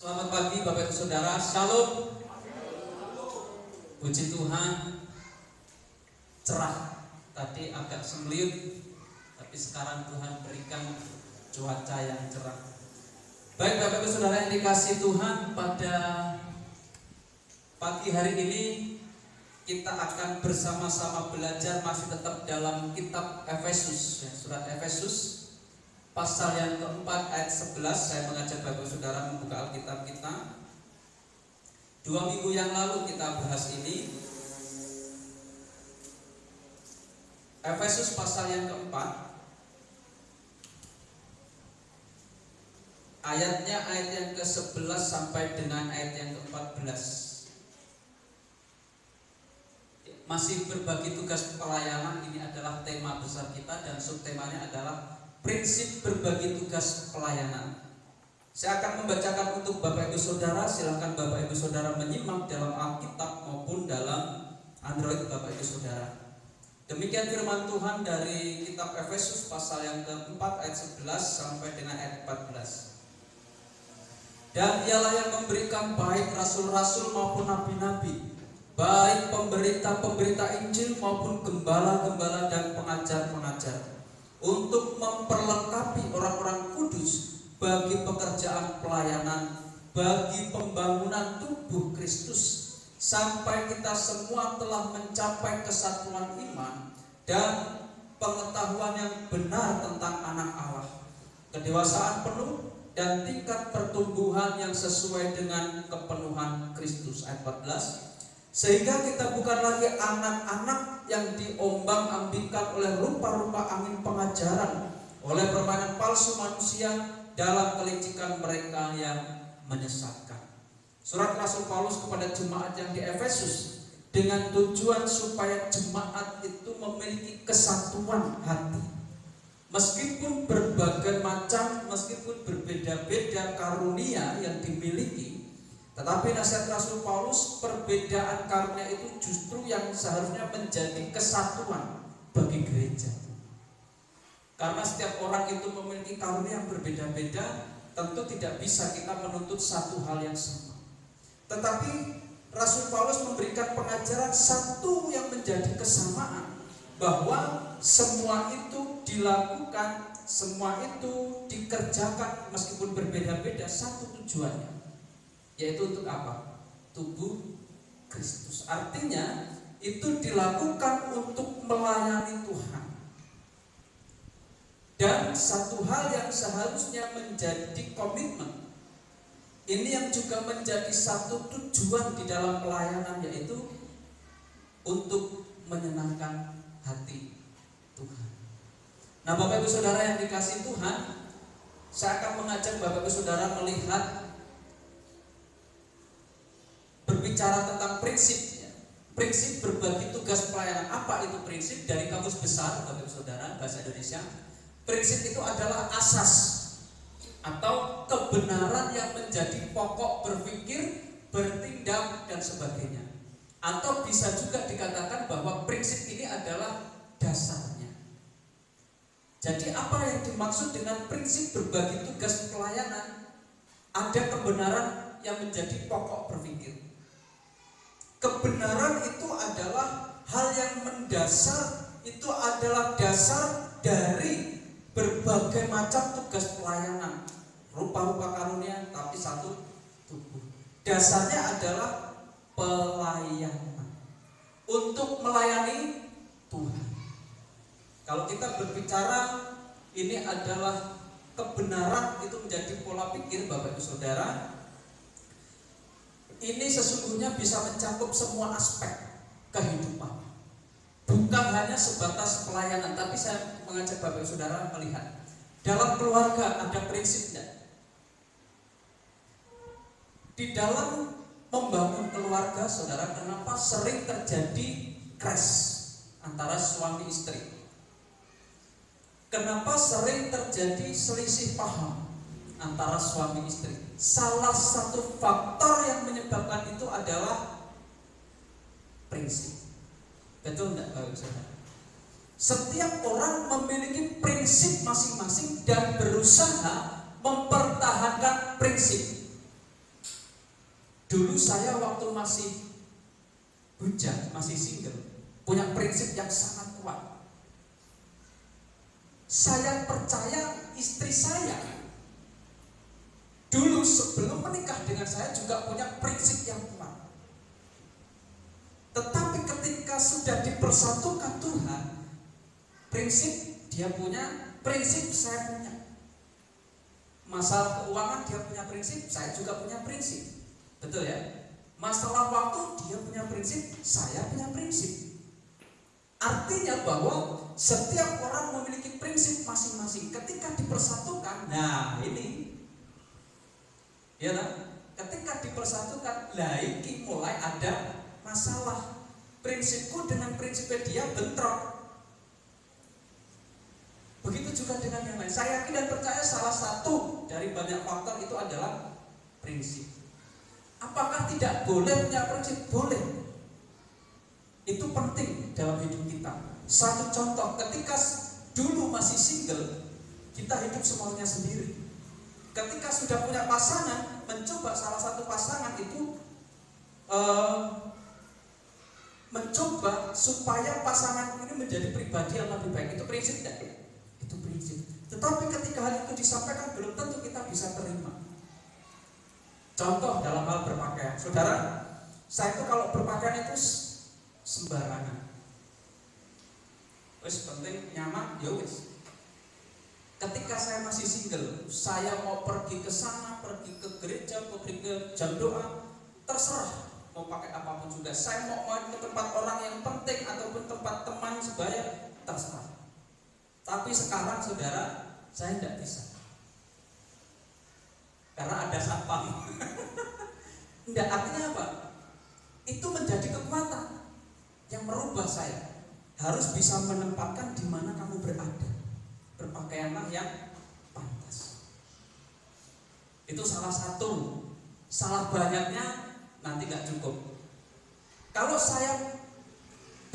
Selamat pagi Bapak Ibu Saudara, Shalom. Puji Tuhan, cerah. Tadi agak semliut, tapi sekarang Tuhan berikan cuaca yang cerah. Baik Bapak Ibu Saudara yang dikasihi Tuhan, pada pagi hari ini kita akan bersama-sama belajar masih tetap dalam kitab Efesus, surat Efesus pasal yang keempat ayat 11. Saya mengajak Bapak Saudara membuka Alkitab kita. 2 minggu yang lalu kita bahas ini. Efesus pasal yang keempat, ayatnya ayat yang ke-11 sampai dengan ayat yang ke-14. Masih berbagi tugas pelayanan, ini adalah tema besar kita dan subtemanya adalah prinsip berbagi tugas pelayanan. Saya akan membacakan untuk Bapak Ibu Saudara. Silakan Bapak Ibu Saudara menyimak dalam Alkitab maupun dalam Android Bapak Ibu Saudara. Demikian firman Tuhan dari kitab Efesus pasal yang keempat ayat 11 sampai dengan ayat 14. Dan ialah yang memberikan baik rasul-rasul maupun nabi-nabi, baik pemberita-pemberita Injil maupun gembala-gembala dan pengajar-pengajar, untuk memperlengkapi orang-orang kudus bagi pekerjaan pelayanan, bagi pembangunan tubuh Kristus, sampai kita semua telah mencapai kesatuan iman dan pengetahuan yang benar tentang anak Allah, kedewasaan penuh dan tingkat pertumbuhan yang sesuai dengan kepenuhan Kristus. Ayat 14. Sehingga kita bukan lagi anak-anak yang diombang-ambingkan oleh rupa-rupa angin pengajaran, oleh permainan palsu manusia dalam kelicikan mereka yang menyesatkan. Surat Rasul Paulus kepada jemaat yang di Efesus dengan tujuan supaya jemaat itu memiliki kesatuan hati. Meskipun berbagai macam, meskipun berbeda-beda karunia yang dimiliki, tetapi nasihat Rasul Paulus, perbedaan karunia itu justru yang seharusnya menjadi kesatuan bagi gereja. Karena setiap orang itu memiliki karunia yang berbeda-beda, tentu tidak bisa kita menuntut satu hal yang sama. Tetapi Rasul Paulus memberikan pengajaran satu yang menjadi kesamaan, bahwa semua itu dilakukan, semua itu dikerjakan meskipun berbeda-beda, satu tujuannya, yaitu untuk apa? Tubuh Kristus. Artinya itu dilakukan untuk melayani Tuhan. Dan satu hal yang seharusnya menjadi komitmen, ini yang juga menjadi satu tujuan di dalam pelayanan, yaitu untuk menyenangkan hati Tuhan. Nah Bapak Ibu Saudara yang dikasihi Tuhan, saya akan mengajak Bapak Ibu Saudara melihat, berbicara tentang prinsip, prinsip berbagi tugas pelayanan. Apa itu prinsip? Dari kamus besar Bapak Ibu Saudara bahasa Indonesia, prinsip itu adalah asas atau kebenaran yang menjadi pokok berpikir, bertindak dan sebagainya. Atau bisa juga dikatakan bahwa prinsip ini adalah dasarnya. Jadi apa yang dimaksud dengan prinsip berbagi tugas pelayanan? Ada kebenaran yang menjadi pokok berpikir. Kebenaran itu adalah hal yang mendasar, itu adalah dasar dari berbagai macam tugas pelayanan, rupa-rupa karunia, tapi satu tubuh. Dasarnya adalah pelayanan untuk melayani Tuhan. Kalau kita berbicara ini adalah kebenaran, itu menjadi pola pikir Bapak Ibu Saudara. Ini sesungguhnya bisa mencakup semua aspek kehidupan, bukan hanya sebatas pelayanan. Tapi saya mengajak Bapak Ibu Saudara melihat dalam keluarga ada prinsipnya. Di dalam membangun keluarga, saudara, kenapa sering terjadi crash antara suami istri? Kenapa sering terjadi selisih paham antara suami istri? Salah satu faktor yang menyebabkan itu adalah prinsip. Betul enggak Bapak Ibu Saudara? Setiap orang memiliki prinsip masing-masing dan berusaha mempertahankan prinsip. Dulu saya waktu masih bujang, masih single, punya prinsip yang sangat kuat. Saya percaya istri saya dulu sebelum menikah dengan saya juga punya prinsip yang kuat. Tetapi ketika sudah dipersatukan Tuhan, prinsip dia punya, prinsip saya punya. Masalah keuangan dia punya prinsip, saya juga punya prinsip. Betul ya? Masalah waktu dia punya prinsip, saya punya prinsip. Artinya bahwa setiap orang memiliki prinsip masing-masing. Ketika dipersatukan, nah ini, ya kan? Ketika dipersatukan, lah ini mulai ada masalah. Prinsipku dengan prinsipnya dia bentrok. Begitu juga dengan yang lain. Saya yakin dan percaya salah satu dari banyak faktor itu adalah prinsip. Apakah tidak boleh punya prinsip? Boleh. Itu penting dalam hidup kita. Satu contoh, ketika dulu masih single, kita hidup semuanya sendiri. Ketika sudah punya pasangan, mencoba salah satu pasangan itu mencoba supaya pasangan ini menjadi pribadi yang lebih baik. Itu prinsip tidak? Itu prinsip. Tetapi ketika hal itu disampaikan, belum tentu kita bisa terima. Contoh dalam hal berpakaian, saudara, saya itu kalau berpakaian itu sembarangan. Wes penting nyaman, ya wes. Ketika saya masih single, saya mau pergi ke sana, pergi ke gereja, pergi ke jam doa, terserah mau pakai apapun juga. Saya mau main ke tempat orang yang penting ataupun tempat teman sebaya, terserah. Tapi sekarang saudara, saya tidak bisa. Karena ada satpam. Tidak, artinya apa? Itu menjadi kekuatan yang merubah saya. Harus bisa menempatkan di mana kamu berada. Berpakaianlah yang pantas. Itu salah satu. Salah banyaknya nanti nggak cukup. Kalau saya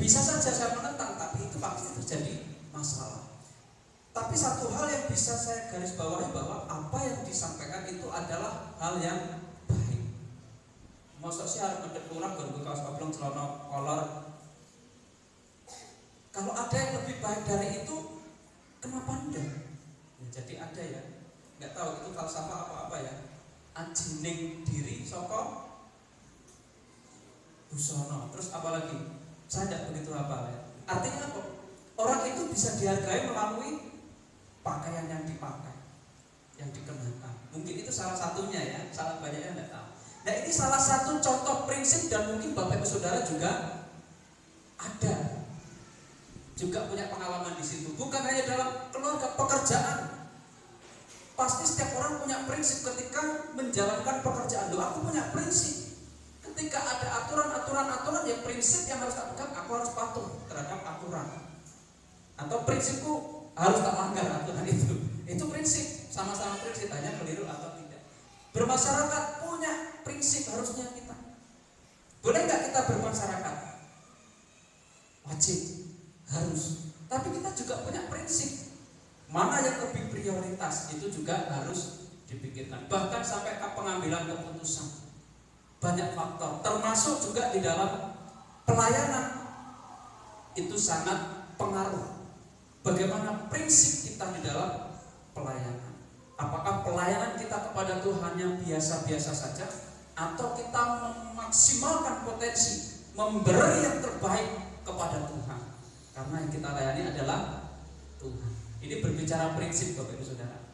bisa saja saya menentang, tapi itu pasti terjadi masalah. Tapi satu hal yang bisa saya garis bawahi bahwa apa yang disampaikan itu adalah hal yang baik. Masa sih harus mendek kurang baru kaos oblong celana kolor. Kalau ada yang lebih baik dari itu, kenapa enggak? Ya, jadi ada ya. Nggak tahu itu falsafah apa ya. Ajining diri soko busono. Terus apa lagi? Saya tidak begitu hafal ya. Artinya apa? Orang itu bisa dihargai melalui pakaian yang dipakai, yang dikenakan. Mungkin itu salah satunya ya, salah banyaknya enggak tahu. Nah ini salah satu contoh prinsip dan mungkin Bapak Ibu Saudara juga ada, juga punya pengalaman di situ. Bukan hanya dalam keluarga, pekerjaan. Pasti setiap orang punya prinsip ketika menjalankan pekerjaan. Loh, aku punya prinsip. Ketika ada aturan ya prinsip yang harus tak pegang, aku harus patuh terhadap aturan. Atau prinsipku harus tak langgar aturan itu. Itu prinsip, sama-sama prinsip, hanya keliru atau tidak. Bermasyarakat punya prinsip harusnya kita. Boleh nggak kita bermasyarakat? Wajib, harus. Tapi kita juga punya prinsip. Mana yang lebih prioritas itu juga harus dipikirkan. Bahkan sampai ke pengambilan keputusan. Banyak faktor, termasuk juga di dalam pelayanan itu sangat pengaruh. Bagaimana prinsip kita di dalam pelayanan? Apakah pelayanan kita kepada Tuhan yang biasa-biasa saja, atau kita memaksimalkan potensi memberi yang terbaik kepada Tuhan? Karena yang kita layani adalah Tuhan. Ini berbicara prinsip Bapak Ibu Saudara.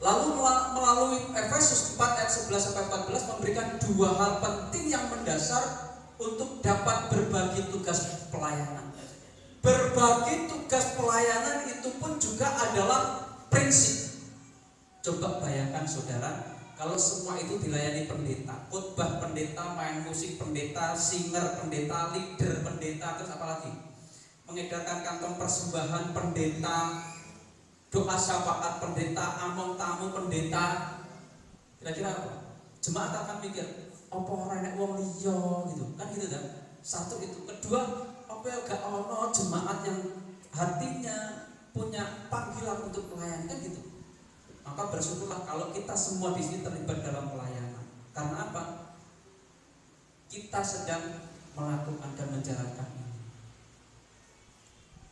Lalu melalui Efesus 4 ayat 11 sampai 14 memberikan dua hal penting yang mendasar untuk dapat berbagi tugas pelayanan. Berbagi tugas pelayanan itu pun juga adalah prinsip. Coba bayangkan saudara, kalau semua itu dilayani pendeta, khotbah pendeta, main musik pendeta, singer pendeta, leader pendeta, terus apa lagi? Mengedarkan kantong persembahan pendeta, doa syafaat pendeta, among tamu pendeta. Kira-kira apa? Jemaat akan mikir, apa orang enek wong liya gitu, kan gitu kan? Satu itu, kedua, apa ya gak ono jemaat yang hatinya punya panggilan untuk pelayanan, kan gitu. Maka bersyukurlah kalau kita semua di sini terlibat dalam pelayanan. Karena apa? kita sedang melakukan dan menjalankan ini.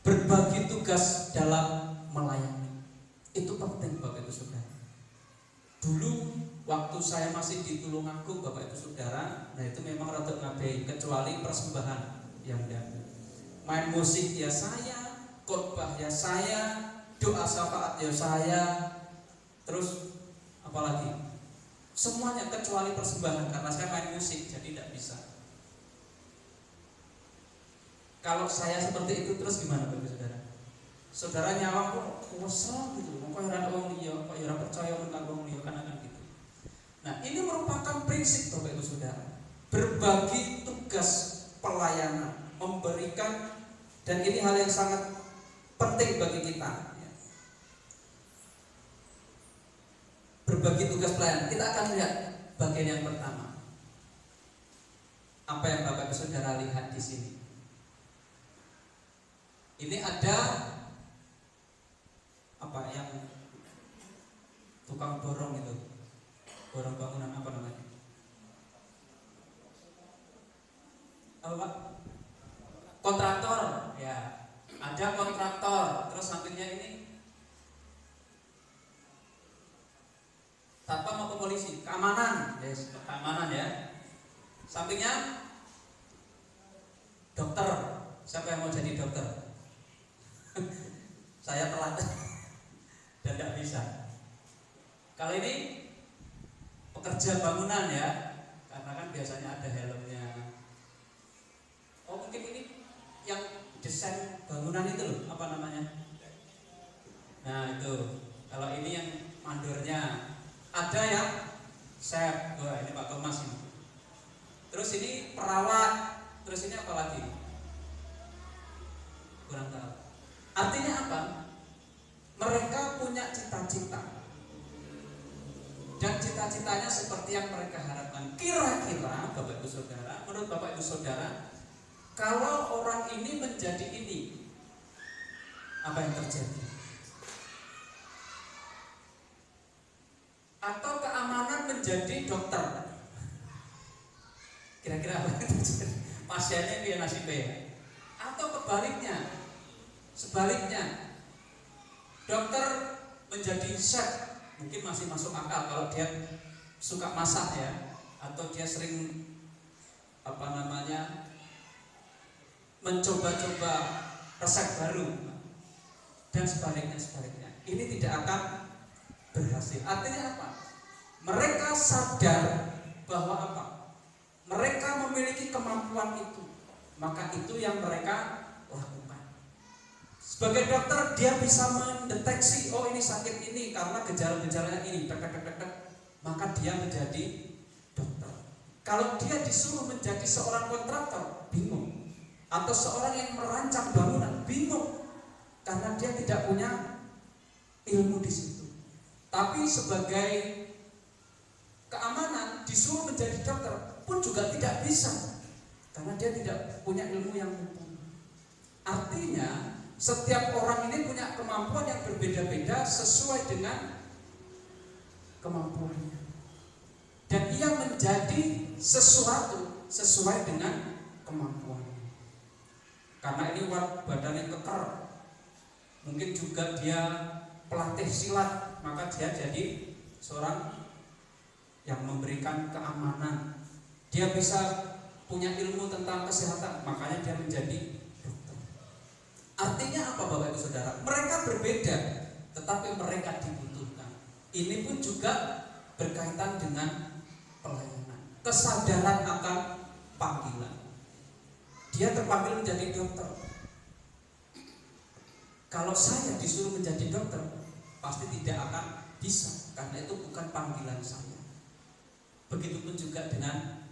Berbagi tugas dalam melayani itu penting Bapak Ibu Saudara. Dulu waktu saya masih di Tulungagung Bapak Ibu Saudara, nah itu memang rada ngabei kecuali persembahan yang ada. Main musik ya saya, khotbah ya saya, doa syafaat ya saya, terus apalagi semuanya kecuali persembahan karena saya main musik jadi tidak bisa. Kalau saya seperti itu terus gimana Bapak Saudara? Saudara nyawang kok kosong gitu, kok ora wong liya, kok ora percaya tentang wong liya kan akan gitu. Nah, ini merupakan prinsip Bapak Ibu Saudara. Berbagi tugas pelayanan, memberikan, dan ini hal yang sangat penting bagi kita. Berbagi tugas pelayanan. Kita akan lihat bagian yang pertama. Apa yang Bapak Ibu Saudara lihat di sini? Ini ada apa yang tukang borong itu, borong bangunan apa namanya? Apa Pak? Kontraktor, ya. Ada kontraktor, terus sampingnya ini satpam atau polisi, keamanan, yes, keamanan ya. Sampingnya dokter, siapa yang mau jadi dokter? Saya telat dan tidak bisa. Kalau ini pekerja bangunan ya, karena kan biasanya ada helmnya. Oh mungkin ini yang desain bangunan itu loh, apa namanya? Nah itu, kalau ini yang mandornya. Ada yang chef, wah ini Pak Thomas ini. Terus ini perawat, terus ini apa lagi? Kurang tahu. Artinya apa? Mereka punya cita-cita dan cita-citanya seperti yang mereka harapkan. Kira-kira Bapak Ibu Saudara, menurut Bapak Ibu Saudara, kalau orang ini menjadi ini, apa yang terjadi? Atau keamanan menjadi dokter, kira-kira apa yang terjadi? Pasiennya dia nasibnya ya? Atau kebaliknya, sebaliknya, dokter menjadi chef, mungkin masih masuk akal kalau dia suka masak ya, atau dia sering apa namanya mencoba-coba resep baru, dan sebaliknya. Ini tidak akan berhasil. Artinya apa? Mereka sadar bahwa apa? Mereka memiliki kemampuan itu, maka itu yang mereka lakukan. Sebagai dokter dia bisa mendeteksi, oh ini sakit ini karena gejala-gejalanya ini, maka dia menjadi dokter. Kalau dia disuruh menjadi seorang kontraktor, bingung. Atau seorang yang merancang bangunan, bingung, karena dia tidak punya ilmu di situ. Tapi sebagai keamanan disuruh menjadi dokter pun juga tidak bisa, karena dia tidak punya ilmu yang mumpuni. Artinya setiap orang ini punya kemampuan yang berbeda-beda sesuai dengan kemampuannya, dan ia menjadi sesuatu sesuai dengan kemampuannya. Karena ini badannya keker, mungkin juga dia pelatih silat, maka dia jadi seorang yang memberikan keamanan. Dia bisa punya ilmu tentang kesehatan, makanya dia menjadi dokter. Artinya apa Bapak Ibu Saudara? Mereka berbeda, tetapi mereka dibutuhkan. Ini pun juga berkaitan dengan pelayanan, kesadaran akan panggilan. Dia terpanggil menjadi dokter. Kalau saya disuruh menjadi dokter, pasti tidak akan bisa, karena itu bukan panggilan saya. Begitupun juga dengan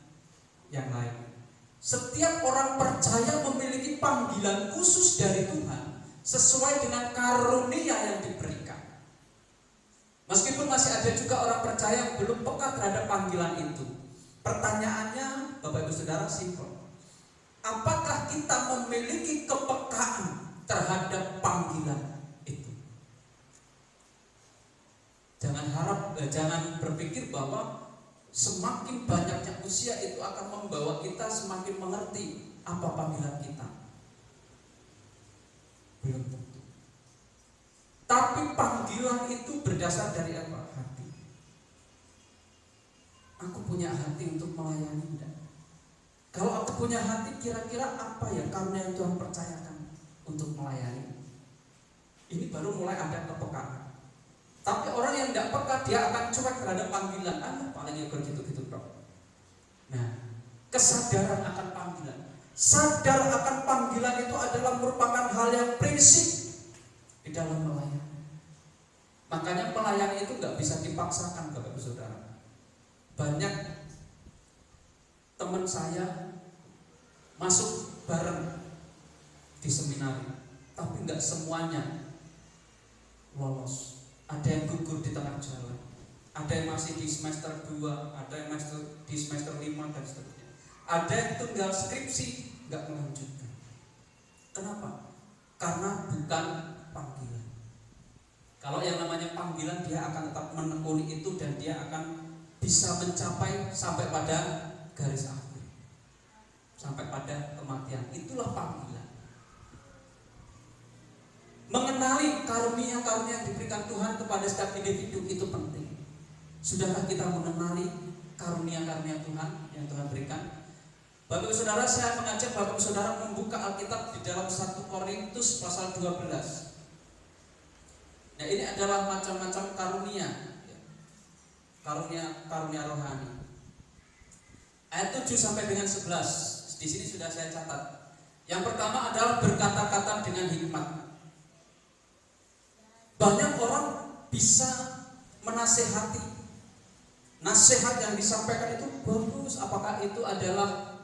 yang lain. Setiap orang percaya memiliki panggilan khusus dari Tuhan sesuai dengan karunia yang diberikan. Meskipun masih ada juga orang percaya yang belum peka terhadap panggilan itu. Pertanyaannya Bapak Ibu Saudara simpel. Apakah kita memiliki kepekaan terhadap panggilan itu? Jangan berpikir bahwa Semakin banyaknya usia itu akan membawa kita semakin mengerti apa panggilan kita. Belum tentu. Tapi panggilan itu berdasar dari apa? Hati. Aku punya hati untuk melayani enggak? Kalau aku punya hati, kira-kira apa ya karunia yang Tuhan percayakan untuk melayani? Ini baru mulai ada kepekaan. Tapi orang yang tidak peka, dia akan cuek terhadap panggilan. Apalagi begitu-gitu dok. Nah, kesadaran akan panggilan. Sadar akan panggilan itu adalah merupakan hal yang prinsip di dalam melayani. Makanya melayani itu nggak bisa dipaksakan, Bapak Ibu Saudara. Banyak teman saya masuk bareng di seminari, tapi nggak semuanya lolos. Ada yang gugur di tengah jalan, ada yang masih di semester 2, ada yang masih di semester 5 dan seterusnya. Ada yang tunggal skripsi nggak melanjutkan. Kenapa? Karena bukan panggilan. Kalau yang namanya panggilan, dia akan tetap menekuni itu dan dia akan bisa mencapai sampai pada garis akhir, sampai pada kematian. Itulah panggilan. Mengenali karunia-karunia yang diberikan Tuhan kepada setiap individu itu penting. Sudahkah kita mengenali karunia-karunia Tuhan yang Tuhan berikan? Bapak Ibu Saudara, saya mengajak Bapak Ibu Saudara membuka Alkitab di dalam 1 Korintus pasal 12. Nah, ini adalah macam-macam karunia, karunia rohani. Ayat 7 sampai dengan 11. Di sini sudah saya catat. Yang pertama adalah berkata-kata dengan hikmat. Banyak orang bisa menasehati. Nasihat yang disampaikan itu bagus. Apakah itu adalah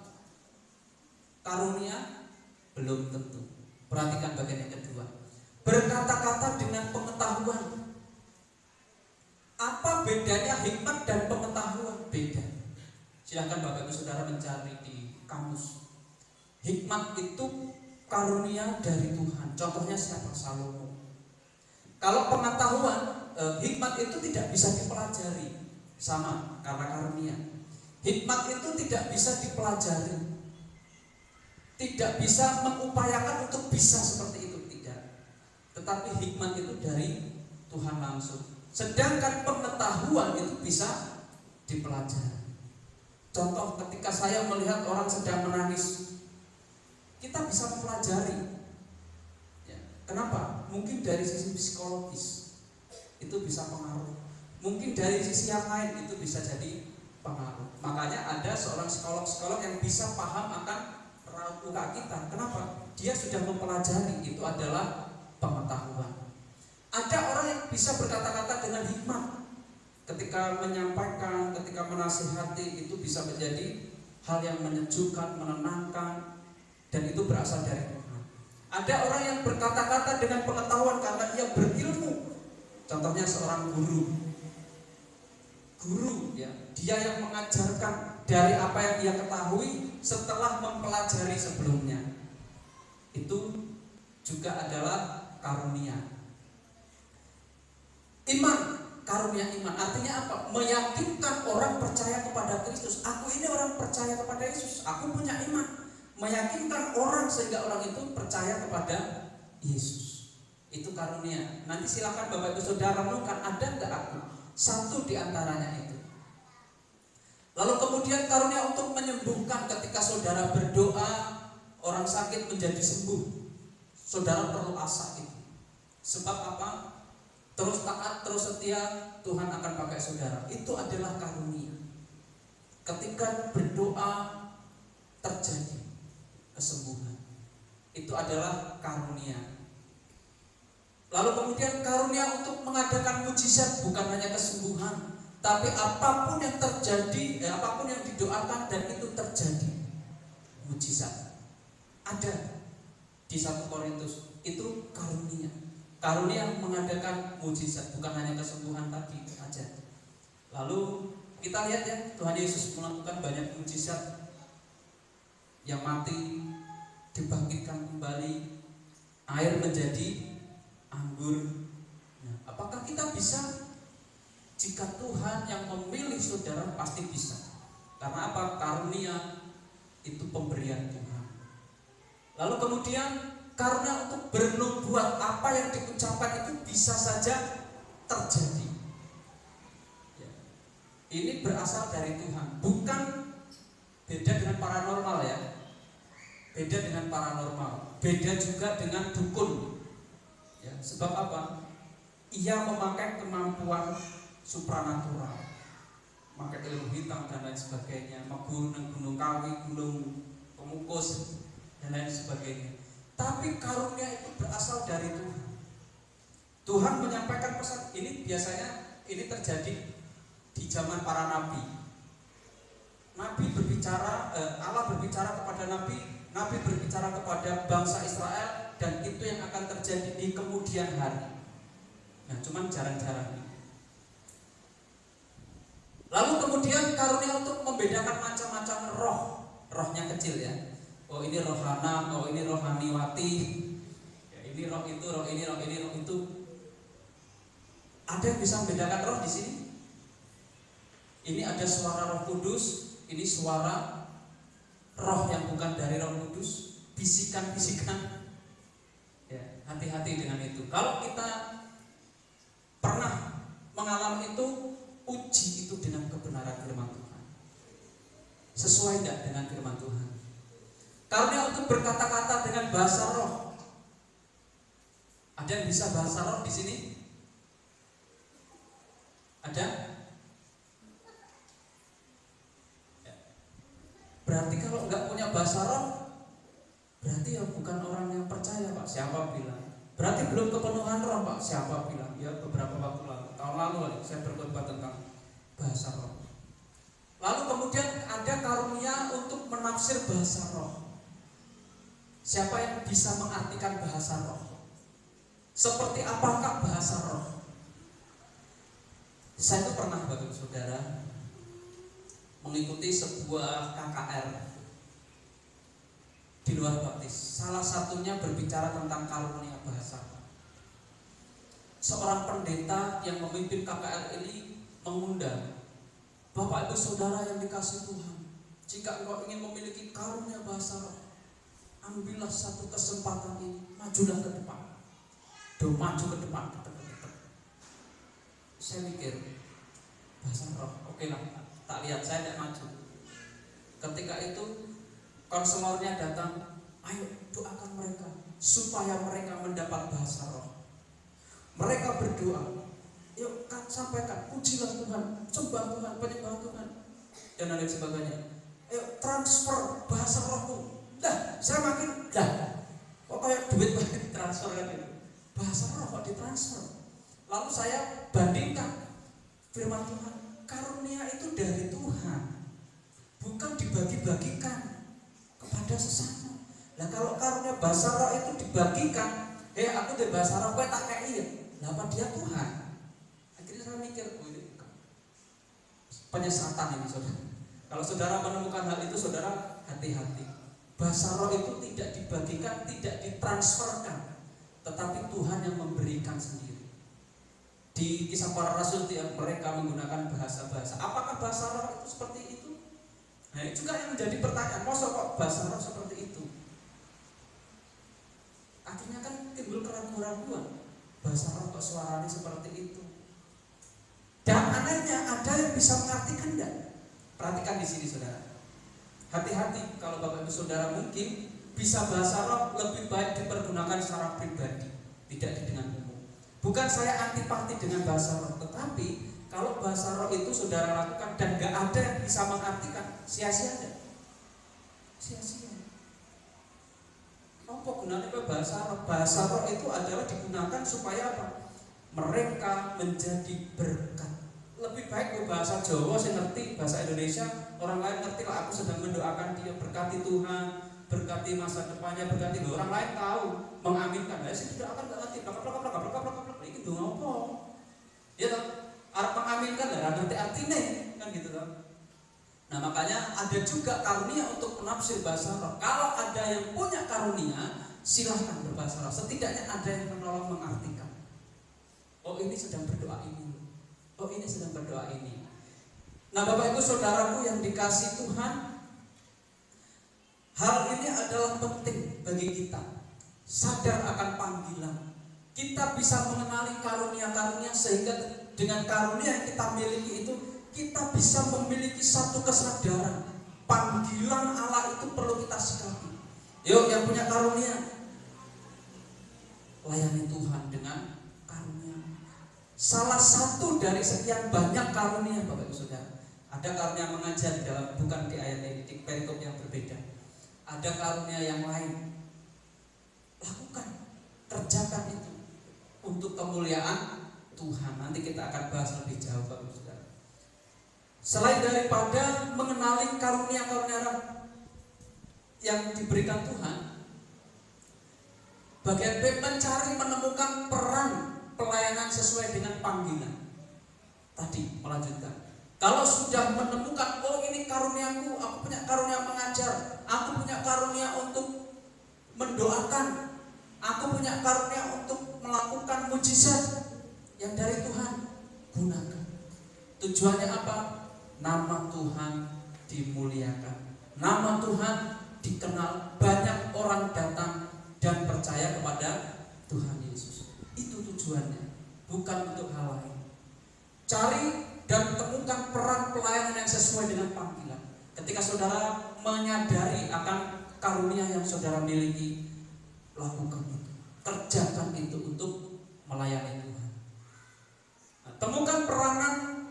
karunia? Belum tentu. Perhatikan bagian yang kedua. Berkata-kata dengan pengetahuan. Apa bedanya hikmat dan pengetahuan? Beda. Silahkan Bapak Ibu Saudara mencari di kamus. Hikmat itu karunia dari Tuhan. Contohnya siapa? Salomo. Kalau pengetahuan, hikmat itu tidak bisa dipelajari. Sama, karena karunia. Hikmat itu tidak bisa dipelajari, tidak bisa mengupayakan untuk bisa seperti itu, tidak. Tetapi hikmat itu dari Tuhan langsung. Sedangkan pengetahuan itu bisa dipelajari. Contoh, ketika saya melihat orang sedang menangis, kita bisa mempelajari. Ya, kenapa? Mungkin dari sisi psikologis itu bisa pengaruh. Mungkin dari sisi yang lain itu bisa jadi pengaruh. Makanya ada seorang psikolog yang bisa paham akan raut muka kita. Kenapa? Dia sudah mempelajari. Itu adalah pengetahuan. Ada orang yang bisa berkata-kata dengan hikmat. Ketika menyampaikan, ketika menasihati, itu bisa menjadi hal yang menyejukkan, menenangkan, dan itu berasal dari Tuhan. Ada orang yang berkata-kata dengan pengetahuan karena ia berilmu. Contohnya seorang guru, ya, dia yang mengajarkan dari apa yang dia ketahui setelah mempelajari sebelumnya. Itu juga adalah karunia. Iman, karunia iman artinya apa? Meyakinkan orang percaya kepada Kristus. Aku ini orang percaya kepada Yesus, aku punya iman. Meyakinkan orang sehingga orang itu percaya kepada Yesus. Itu karunia. Nanti silakan Bapak Ibu Saudara renungkan, ada enggak aku? Satu di antaranya itu. Lalu kemudian karunia untuk menyembuhkan. Ketika saudara berdoa, orang sakit menjadi sembuh, saudara perlu asa itu. Sebab apa? Terus taat, terus setia, Tuhan akan pakai saudara. Itu adalah karunia. Ketika berdoa terjadi kesembuhan, itu adalah karunia. Lalu kemudian karunia untuk mengadakan mujizat, bukan hanya kesembuhan, tapi apapun yang terjadi, apapun yang didoakan dan itu terjadi mujizat. Ada di 1 Korintus, itu karunia. Karunia mengadakan mujizat, bukan hanya kesembuhan tadi aja. Lalu kita lihat ya, Tuhan Yesus melakukan banyak mujizat. Yang mati dibangkitkan kembali, air menjadi anggur. Nah, apakah kita bisa Jika Tuhan yang memilih saudara pasti bisa. Karena apa? Karunia itu pemberian Tuhan. Lalu kemudian karunia untuk bernubuat, apa yang diucapkan itu bisa saja terjadi. Ya. Ini berasal dari Tuhan, bukan beda dengan paranormal ya. Beda dengan paranormal, beda juga dengan dukun. Ya, sebab apa? Ia memakai kemampuan supranatural, memakai ilmu hitam dan lain sebagainya, gunung kawi, gunung pemukus dan lain sebagainya. Tapi karunia itu berasal dari Tuhan. Tuhan menyampaikan pesan ini, biasanya ini terjadi di zaman para nabi. Nabi berbicara, Allah berbicara kepada nabi, nabi berbicara kepada bangsa Israel, dan itu yang akan terjadi di kemudian hari. Nah, cuman jarang-jarang. Lalu kemudian karunia untuk membedakan macam-macam roh. Rohnya kecil ya. Oh ini rohana, oh ini rohaniwati. Ya, ini roh itu, roh ini, roh ini, roh itu. Ada yang bisa membedakan roh di sini? Ini ada suara Roh Kudus, ini suara roh yang bukan dari Roh Kudus, bisikan-bisikan. Ya, hati-hati dengan itu. Kalau kita pernah mengalami itu, uji itu dengan kebenaran firman Tuhan. Sesuai enggak dengan firman Tuhan? Karunia untuk berkata-kata dengan bahasa roh. Ada yang bisa bahasa roh di sini? Ada? Ya. Berarti kalau enggak punya bahasa roh, berarti ya bukan orang yang percaya, Pak. Siapa bilang? Berarti belum kepenuhan roh, Pak. Siapa bilang? Ya beberapa waktu lalu, tahun lalu saya berkhotbah tentang bahasa roh. Lalu kemudian ada karunia untuk menafsir bahasa roh. Siapa yang bisa mengartikan bahasa roh? Seperti apakah bahasa roh? Saya itu pernah, Bapak Saudara, mengikuti sebuah KKR di luar baptis. Salah satunya berbicara tentang karunia bahasa. Seorang pendeta yang memimpin KKR ini mengundang, Bapak Ibu Saudara yang dikasihi Tuhan, jika engkau ingin memiliki karunia bahasa roh, ambillah satu kesempatan ini, majulah ke depan. Maju ke depan. Saya mikir, bahasa roh, oke lah, tak lihat, saya tidak maju. Ketika itu konselornya datang, ayo doakan mereka supaya mereka mendapat bahasa roh. Mereka berdoa, yuk sampaikan, pujilah Tuhan, sembah Tuhan, penyembah Tuhan, dan lain sebagainya. Ayo transfer bahasa rohmu. Dah, saya makin kok kayak duit banget transfer kan itu. Bahasa roh kok ditransfer. Lalu saya bandingkan firman Tuhan, karunia itu dari Tuhan, bukan dibagi-bagikan kepada sesama. Nah kalau karunia bahasa roh itu dibagikan, aku dari bahasa roh, gue tak kayak iya. Nah apa dia Tuhan? Akhirnya saya mikir, oh ini penyesatan ini saudara. Kalau saudara menemukan hal itu, saudara hati-hati. Bahasa roh itu tidak dibagikan, tidak ditransferkan, tetapi Tuhan yang memberikan sendiri. Di Kisah Para Rasul mereka menggunakan bahasa-bahasa. Apakah bahasa roh itu seperti itu? Nah itu juga yang menjadi pertanyaan, masa kok bahasa roh seperti itu? Akhirnya kan timbul keraguan-keraguan, bahasa roh kok suaranya seperti itu. Dan anehnya ada yang bisa mengartikan enggak? Perhatikan di sini saudara. Hati-hati kalau Bapak Ibu Saudara mungkin bisa bahasa roh lebih baik dipergunakan secara pribadi, tidak dengan umum. Bukan saya antipati dengan bahasa roh, tetapi kalau bahasa roh itu saudara lakukan dan gak ada yang bisa mengartikan, sia-sia aja. Sia-sia. Apa gunanya bahasa roh? Bahasa roh itu adalah digunakan supaya apa? Mereka menjadi berkat. Lebih baik bahasa Jawa saya ngerti, bahasa Indonesia orang lain ngerti lah, aku sedang mendoakan dia, berkati Tuhan, berkati masa depannya, berkati orang lain tahu, mengaminkan. Saya tidak akan ngerti, blak ini doa apa? Ya toh, arep mengaminkan lah, ngerti artinya kan gitu toh. Nah makanya ada juga karunia untuk menafsir bahasa roh. Kalau ada yang punya karunia, silahkan berbahasa roh. Setidaknya ada yang menolong mengartikan. Oh ini sedang berdoa ini. Oh, ini sedang berdoa ini. Nah, Bapak Ibu Saudaraku yang dikasih Tuhan, hal ini adalah penting bagi kita. Sadar akan panggilan. Kita bisa mengenali karunia-karunia sehingga dengan karunia yang kita miliki itu kita bisa memiliki satu kesadaran. Panggilan Allah itu perlu kita sikapi. Yuk, yang punya karunia, layani Tuhan dengan karunia. Salah satu dari sekian banyak karunia, Bapak Ibu Saudara. Ada karunia mengajar di dalam, bukan di ayat ini, di perikop yang berbeda. Ada karunia yang lain. Lakukan, kerjakan itu untuk kemuliaan Tuhan. Nanti kita akan bahas lebih jauh, Bapak Ibu Saudara. Selain daripada mengenali karunia-karunia yang diberikan Tuhan, bagian B, mencari menemukan peran pelayanan sesuai dengan panggilan. Tadi melanjutkan. Kalau sudah menemukan, oh ini karuniaku, aku punya karunia mengajar, aku punya karunia untuk mendoakan, aku punya karunia untuk melakukan mujizat yang dari Tuhan, gunakan. Tujuannya apa? Nama Tuhan dimuliakan, nama Tuhan dikenal, banyak orang datang dan percaya kepada Tuhan Yesus. Itu tujuannya, bukan untuk hal lain. Cari dan temukan peran pelayanan yang sesuai dengan panggilan. Ketika saudara menyadari akan karunia yang saudara miliki, lakukan itu, kerjakan itu untuk melayani Tuhan. Nah, temukan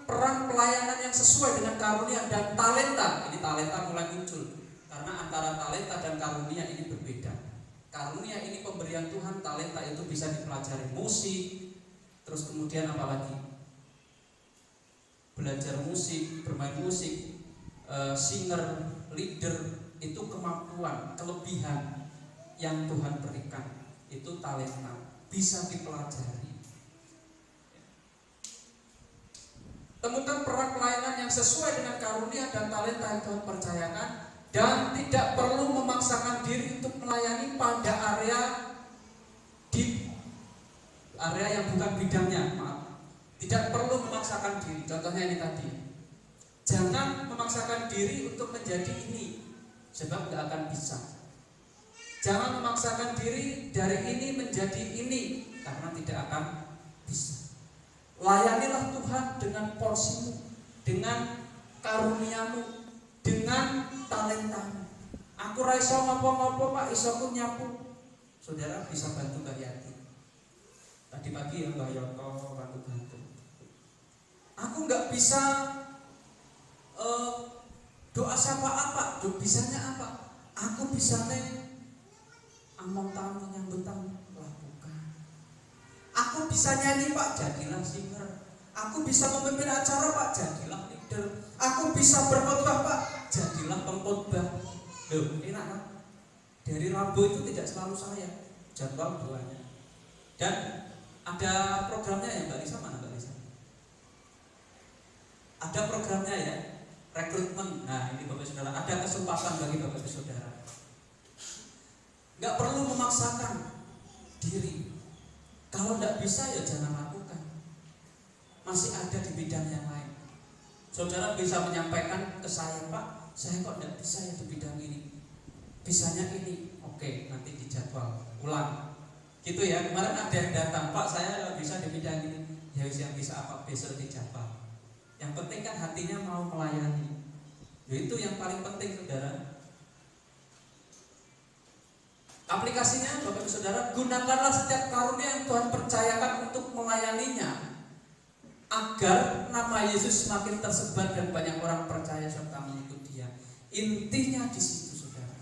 peran pelayanan yang sesuai dengan karunia dan talenta. Ini talenta mulai muncul karena antara talenta dan karunia ini berbeda. Karunia ini pemberian Tuhan, talenta itu bisa dipelajari, musik, terus kemudian apa lagi? Belajar musik, bermain musik, singer, leader, itu kemampuan, kelebihan yang Tuhan berikan. Itu talenta, bisa dipelajari. Temukan peran pelayanan yang sesuai dengan karunia dan talenta yang Tuhan percayakan, dan tidak perlu memaksakan diri untuk melayani pada area yang bukan bidangnya. Maaf. Tidak perlu memaksakan diri. Contohnya ini tadi. Jangan memaksakan diri untuk menjadi ini, sebab tidak akan bisa. Jangan memaksakan diri dari ini menjadi ini, karena tidak akan bisa. Layanilah Tuhan dengan porsimu, dengan karuniamu, dengan talentamu. Aku raiso ngopo-ngopo Pak, isoku nyapu. Saudara bisa bantu Mbak Yati. Tadi pagi ya Mbak Yoko bantu-bantu. Aku nggak bisa doa syafaat Pak, bisanya apa? Aku bisa among tamu yang betang lakukan. Aku bisa nyanyi Pak, jadilah singer. Aku bisa memimpin acara Pak, jadilah leader. Aku bisa berkhotbah Pak, jadilah pengkhotbah. Loh, enak kan? Dari Rabu itu tidak selalu saya, jadwal duanya. Dan ada programnya ya Mbak Lisa, mana Mbak Lisa? Ada programnya ya, rekrutmen. Nah ini Bapak Saudara, ada kesempatan bagi Bapak Saudara. Gak perlu memaksakan diri. Kalau tidak bisa ya jangan lakukan. Masih ada di bidang yang lain. Saudara bisa menyampaikan ke saya, Pak, saya kok tidak bisa ya di bidang ini. Bisanya ini, oke, nanti dijadwal ulang. Gitu ya. Kemarin ada yang datang, Pak, saya bisa di bidang ini. Ya yang bisa apa besok dijadwal. Yang penting kan hatinya mau melayani. Itu yang paling penting, saudara. Aplikasinya, Bapak Saudara, gunakanlah setiap karunia yang Tuhan percayakan untuk melayaninya, agar nama Yesus semakin tersebar dan banyak orang percaya serta mengikut Dia. Intinya di situ, saudara.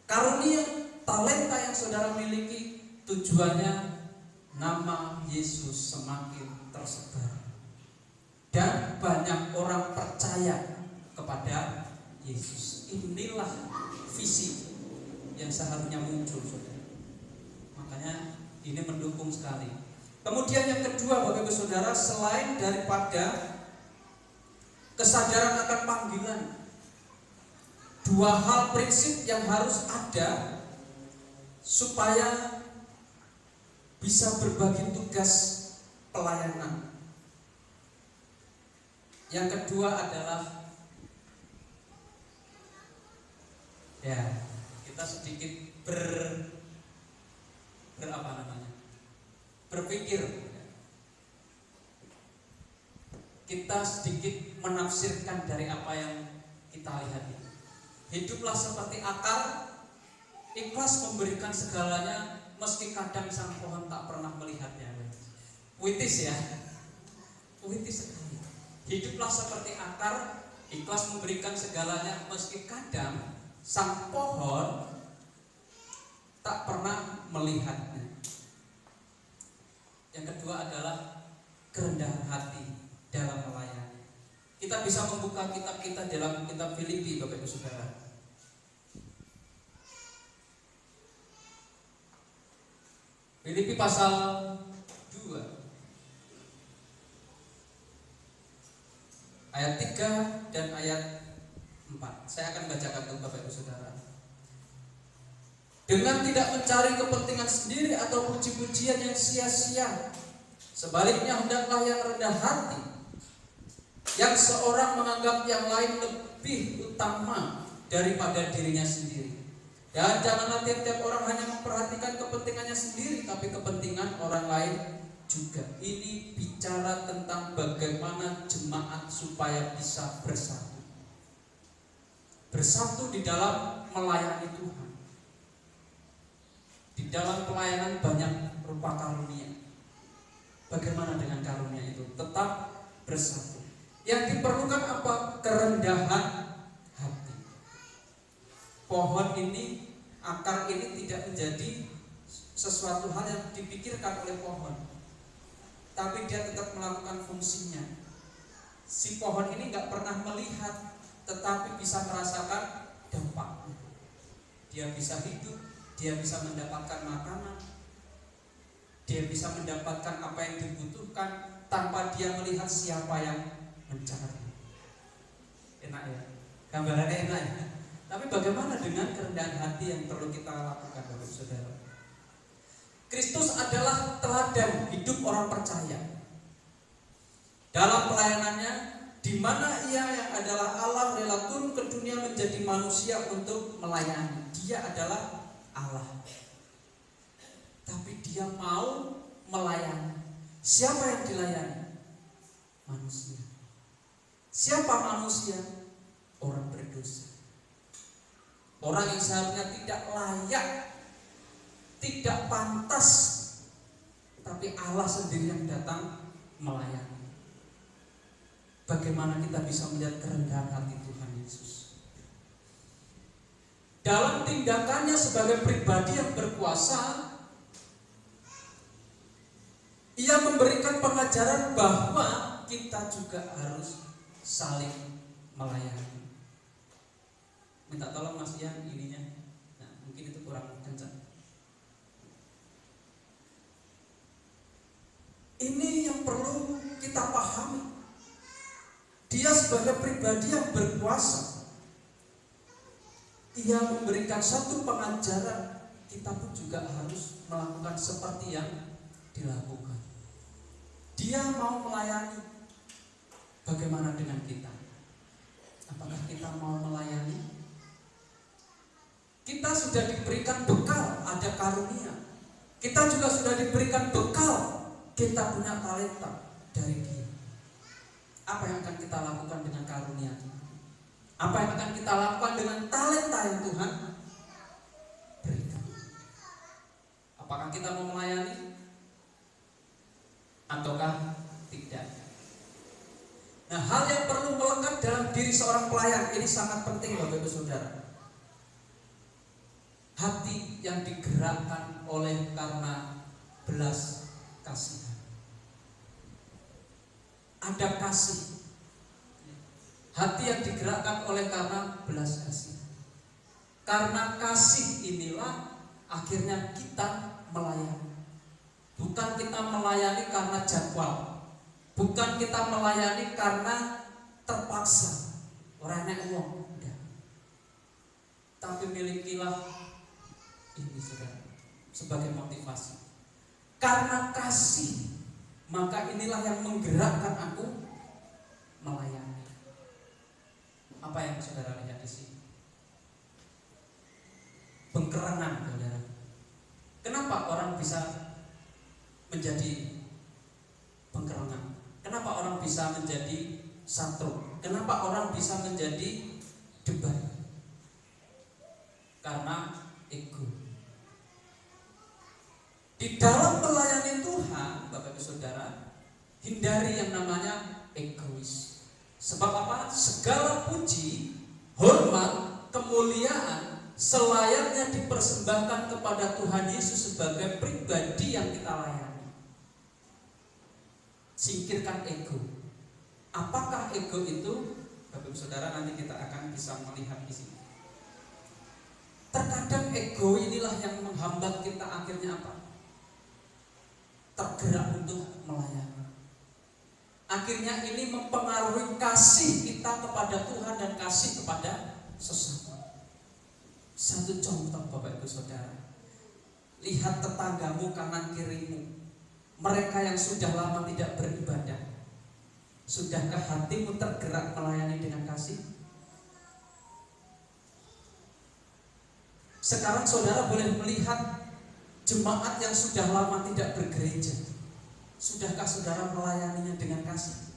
Karunia, talenta yang saudara miliki, tujuannya nama Yesus semakin tersebar dan banyak orang percaya kepada Yesus. Inilah visi yang seharusnya muncul, saudara. Makanya ini mendukung sekali. Kemudian yang kedua, Bapak Ibu Saudara, selain daripada kesadaran akan panggilan, dua hal prinsip yang harus ada supaya bisa berbagi tugas pelayanan. Yang kedua adalah ya, kita sedikit berpikir. Kita sedikit menafsirkan dari apa yang kita lihat ini. Hiduplah seperti akar, ikhlas memberikan segalanya meski kadang sang pohon tak pernah melihatnya. Puitis ya, puitis sekali. Hiduplah seperti akar, ikhlas memberikan segalanya meski kadang sang pohon tak pernah melihatnya. Yang kedua adalah kerendahan hati dalam melayani. Kita bisa membuka kitab kita dalam kitab Filipi, Bapak Ibu Saudara. Filipi pasal 2 ayat 3 dan ayat 4. Saya akan bacakan untuk Bapak Ibu Saudara. Dengan tidak mencari kepentingan sendiri atau puji-pujian yang sia-sia, sebaliknya hendaklah yang rendah hati, yang seorang menganggap yang lain lebih utama daripada dirinya sendiri. Dan janganlah tiap-tiap orang hanya memperhatikan kepentingannya sendiri, tapi kepentingan orang lain juga. Ini bicara tentang bagaimana jemaat supaya bisa bersatu. Bersatu di dalam melayani Tuhan. Di dalam pelayanan banyak rupa karunia. Bagaimana dengan karunia itu? Tetap bersatu. Yang diperlukan apa? Kerendahan hati. Pohon ini, akar ini tidak menjadi sesuatu hal yang dipikirkan oleh pohon, tapi dia tetap melakukan fungsinya. Si pohon ini gak pernah melihat, tetapi bisa merasakan dampaknya. Dia bisa hidup, dia bisa mendapatkan makanan, dia bisa mendapatkan apa yang dibutuhkan tanpa dia melihat siapa yang mencari. Enak ya, gambarannya enak ya. Tapi bagaimana dengan kerendahan hati yang perlu kita lakukan, Bapak Saudara? Kristus adalah teladan hidup orang percaya. Dalam pelayanannya, di mana ia yang adalah Allah rela turun ke dunia menjadi manusia untuk melayani. Dia adalah Allah, tapi dia mau melayani. Siapa yang dilayani? Manusia. Siapa manusia? Orang berdosa, orang yang seharusnya tidak layak, tidak pantas, tapi Allah sendiri yang datang melayani. Bagaimana kita bisa melihat kerendahan hati Tuhan Yesus dalam tindakannya sebagai pribadi yang berkuasa? Ia memberikan pengajaran bahwa kita juga harus saling melayani. Minta tolong Mas Ian ininya. Nah, mungkin itu kurang kencang. Ini yang perlu kita pahami. Dia sebagai pribadi yang berkuasa, ia memberikan satu pengajaran. Kita pun juga harus melakukan seperti yang dilakukan. Dia mau melayani. Bagaimana dengan kita? Apakah kita mau melayani? Kita sudah diberikan bekal, ada karunia. Kita juga sudah diberikan bekal, kita punya talenta dari Dia. Apa yang akan kita lakukan dengan karunia Tuhan? Apa yang akan kita lakukan dengan talenta yang Tuhan berikan? Apakah kita mau melayani ataukah tidak? Nah, hal yang perlu melekat dalam diri seorang pelayan ini sangat penting, Bapak Ibu Saudara. Hati yang digerakkan oleh karena belas kasihan. Ada kasih. Hati yang digerakkan oleh karena belas kasihan. Karena kasih inilah akhirnya kita melayani. Bukan kita melayani karena jadwal. Bukan kita melayani karena terpaksa. Orang enak uang, enggak. Tapi milikilah ini sebagai motivasi. Karena kasih, maka inilah yang menggerakkan aku melayani. Apa yang saudara lihat di sini? Pengkerengan, saudara. Kenapa orang bisa menjadi pengkerengan? Kenapa orang bisa menjadi satru? Kenapa orang bisa menjadi debat? Karena ego. Di dalam melayani Tuhan, Bapak Ibu Saudara, hindari yang namanya egois. Sebab apa? Segala puji, hormat, kemuliaan selayaknya dipersembahkan kepada Tuhan Yesus sebagai pribadi yang kita layani. Singkirkan ego. Apakah ego itu? Bapak Ibu Saudara, nanti kita akan bisa melihat di sini. Terkadang ego inilah yang menghambat kita akhirnya apa? Tergerak untuk melayani. Akhirnya ini mempengaruhi kasih kita kepada Tuhan dan kasih kepada sesama. Satu contoh Bapak Ibu Saudara, lihat tetanggamu kanan kirimu, mereka yang sudah lama tidak beribadah. Sudahkah hatimu tergerak melayani dengan kasih? Sekarang saudara boleh melihat jemaat yang sudah lama tidak bergereja. Sudahkah saudara melayaninya dengan kasih?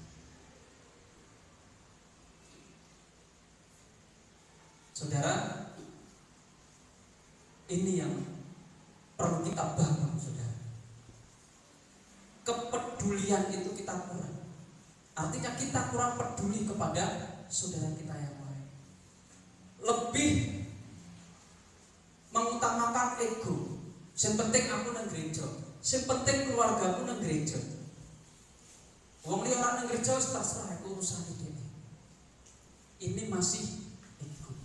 Saudara, ini yang perlu kita bangun, saudara. Kepedulian itu kita kurang. Artinya kita kurang peduli kepada saudara kita yang lain. Lebih mengutamakan ego. Yang penting aku nang gereja, yang penting keluargaku nang gereja. Wong liya ora nang gereja wis terserah aku urusan dhewe. Ini masih ego.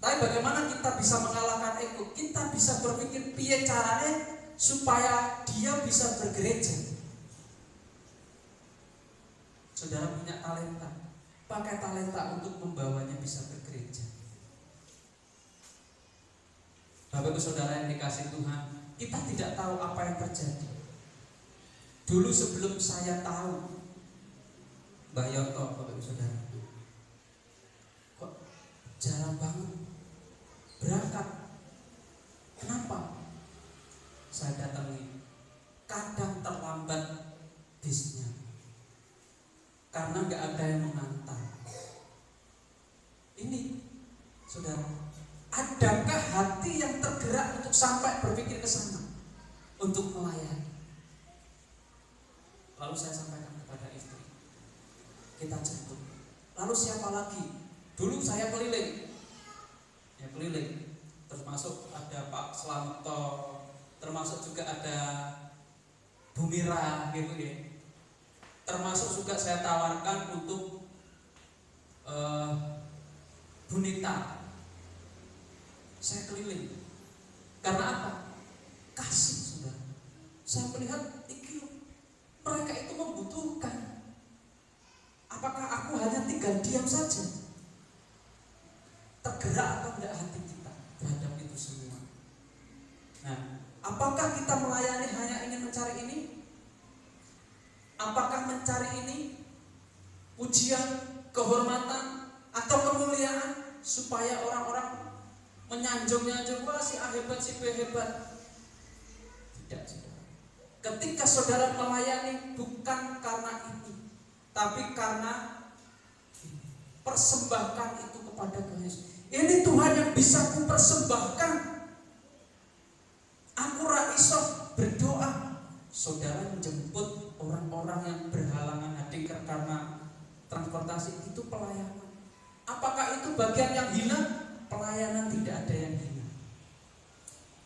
Tapi bagaimana kita bisa mengalahkan ego? Kita bisa berpikir piye caranya supaya dia bisa bergereja. Saudara punya talenta, pakai talenta untuk membawanya bisa ke gereja. Bapak Ibu Saudara yang dikasih Tuhan, kita tidak tahu apa yang terjadi. Dulu sebelum saya tahu Mbak Yoto, Bapak Ibu Saudara, kok jarang banget berangkat. Kenapa? Saya datangi, kadang terlambat bisnya karena nggak ada yang mengantar. Ini, saudara, adakah hati yang tergerak untuk sampai berpikir ke sana untuk melayani? Lalu saya sampaikan kepada istri, kita jemput. Lalu siapa lagi? Dulu saya keliling, termasuk ada Pak Slamet, termasuk juga ada Bu Mira, gitu ya. Termasuk juga saya tawarkan untuk Bu Nita. Saya keliling. Karena apa? Kasih, saudara. Saya melihat mereka itu membutuhkan. Apakah aku hanya tinggal diam saja? Tergerak atau tidak hati kita terhadap itu semua? Nah, apakah kita melayani hanya ingin mencari ini? Apakah mencari ini pujian, kehormatan, atau kemuliaan supaya orang-orang menyanjung-nyanjung, wah si A hebat, si B hebat? Tidak, saudara. Ketika saudara melayani bukan karena itu, tapi karena persembahkan itu kepada Yesus. Ini Tuhan yang bisa ku persembahkan. Aku ra iso berdoa. Saudara menjemput orang-orang yang berhalangan hadir karena transportasi, itu pelayanan. Apakah itu bagian yang hina? Pelayanan tidak ada yang hina.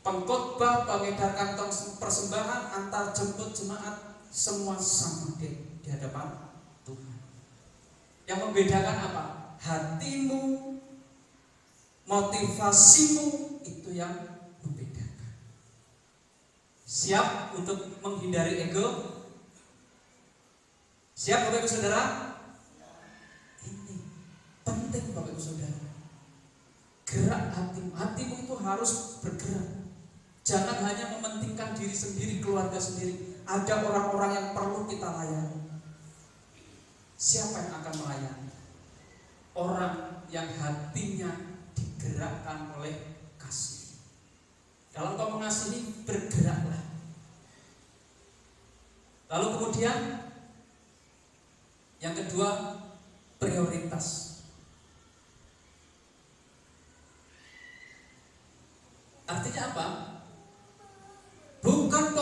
Pengkhotbah, pengedarkan persembahan, antar jemput jemaat, semua sama di hadapan Tuhan. Yang membedakan apa? Hatimu, motivasimu, itu yang membedakan. Siap untuk menghindari ego? Siap Bapak Ibu Saudara? Ini penting Bapak Ibu Saudara. Gerak hatimu itu harus bergerak. Jangan hanya mementingkan diri sendiri, keluarga sendiri. Ada orang-orang yang perlu kita layani. Siapa yang akan melayani? orang yang hatinya digerakkan oleh kasih. Kalau engkau mengasihi, bergeraklah. Lalu kemudian yang kedua, prioritas. Artinya apa? Bukan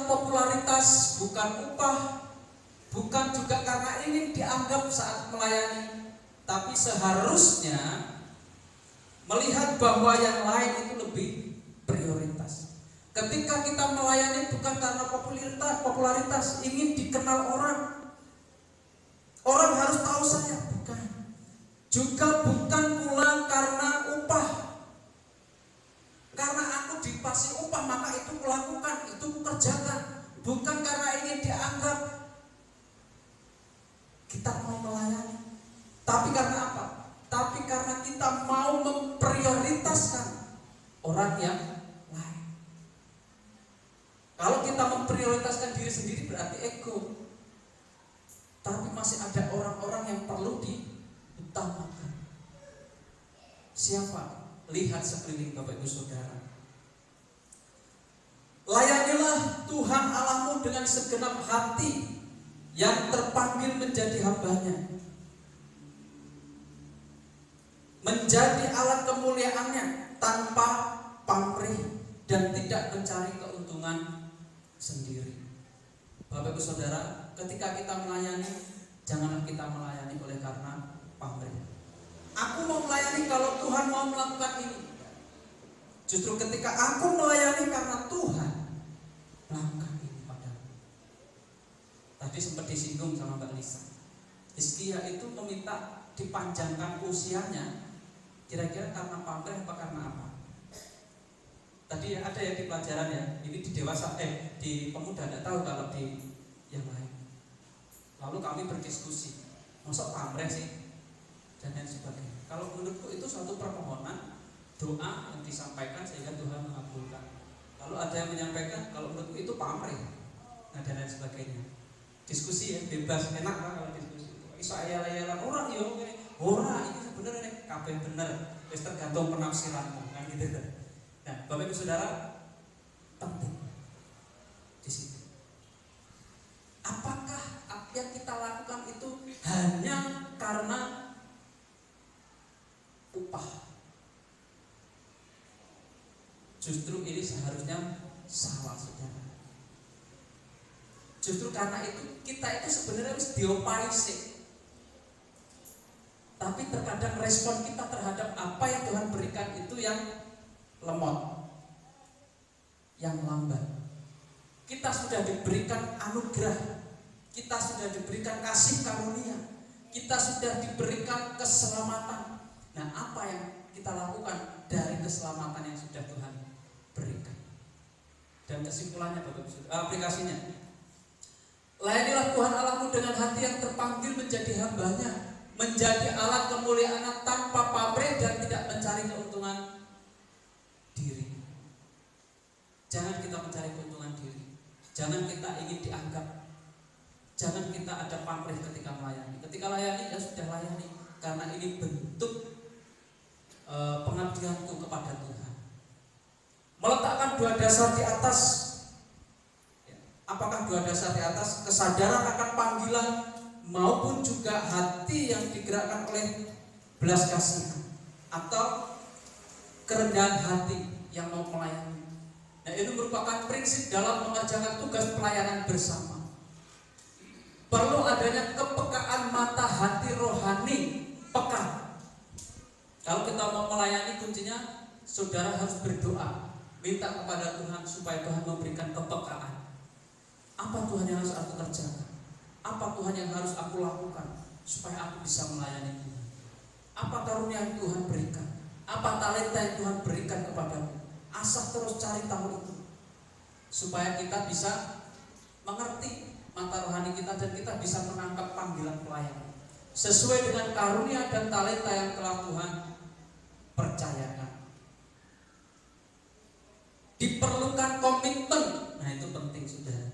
popularitas, bukan upah, bukan juga karena ingin dianggap saat melayani, tapi seharusnya melihat bahwa yang lain itu lebih prioritas. Ketika kita melayani bukan karena popularitas, ingin dikenal orang harus tahu saya, bukan. Juga bukan pula karena upah. Karena aku dikasih upah maka itu kulakukan, itu kukerjakan. Bukan karena ingin dianggap kita mau melayani, tapi karena apa? Tapi karena kita mau memprioritaskan orang yang lain. Kalau kita memprioritaskan diri sendiri berarti ego. Tapi masih ada orang-orang yang perlu diutamakan. Siapa? Lihat sekeliling Bapak Ibu Saudara. Layanilah Tuhan Allahmu dengan segenap hati yang terpanggil menjadi hambanya, menjadi alat kemuliaannya tanpa pamrih dan tidak mencari keuntungan sendiri. Bapak Ibu Saudara, ketika kita melayani, janganlah kita melayani oleh karena pamrih. Aku mau melayani kalau Tuhan mau melakukan ini. Justru ketika aku melayani karena Tuhan melakukan ini padamu. Tadi sempat disinggung sama Mbak Lisa. Hizkia itu meminta dipanjangkan usianya, kira-kira karena pamrih apa karena apa? Tadi ada ya di pelajaran ya, ini di dewasa, di pemuda, tidak tahu kalau di yang lain. Lalu kami berdiskusi, masa pamrih sih? Dan lain sebagainya. Kalau menurutku itu suatu permohonan doa yang disampaikan sehingga Tuhan mengabulkan. Lalu ada yang menyampaikan kalau menurutku itu pamrih, nah dan lain sebagainya. Diskusi ya bebas, enak lah kalau diskusi. Iso ayal-ayalan orang yo, ora ini sebenarnya kabeh bener, wis tergantung penafsiranmu kan gitu. Nah, Bapak Ibu Saudara, penting di situ. Apakah yang kita lakukan itu hanya karena upah? Justru ini seharusnya salah, saudara. Justru karena itu kita itu sebenarnya harus diopai sih. Tapi terkadang respon kita terhadap apa yang Tuhan berikan itu yang lemot, yang lambat. Kita sudah diberikan anugerah, kita sudah diberikan kasih karunia, kita sudah diberikan keselamatan. Nah, apa yang kita lakukan dari keselamatan yang sudah Tuhan berikan? Dan kesimpulannya Bapak Ibu, aplikasinya, layanilah Tuhan Allahmu dengan hati yang terpanggil menjadi hambanya, menjadi alat kemuliaan tanpa pamrih dan tidak mencari keuntungan diri. Jangan kita mencari keuntungan diri, jangan kita ingin dianggap, jangan kita ada pamrih ketika melayani. Ketika layani ya sudah layani, karena ini bentuk pengabdianku kepada Tuhan. Meletakkan dua dasar di atas. Apakah dua dasar di atas? Kesadaran akan panggilan maupun juga hati yang digerakkan oleh belas kasihan atau kerendahan hati yang mau melayani. Nah, ini merupakan prinsip dalam mengerjakan tugas pelayanan bersama. Perlu adanya kepekaan mata hati rohani, peka. Kalau kita mau melayani, kuncinya saudara harus berdoa, minta kepada Tuhan supaya Tuhan memberikan kepekaan. Apa Tuhan yang harus aku kerjakan? Apa Tuhan yang harus aku lakukan supaya aku bisa melayani Tuhan? Apa karunia yang Tuhan berikan? Apa talenta yang Tuhan berikan kepadamu? Asah terus cari tahu itu, supaya kita bisa mengerti mata rohani kita dan kita bisa menangkap panggilan pelayanan sesuai dengan karunia dan talenta yang telah Tuhan percayakan. Diperlukan komitmen. Nah, itu penting, saudara.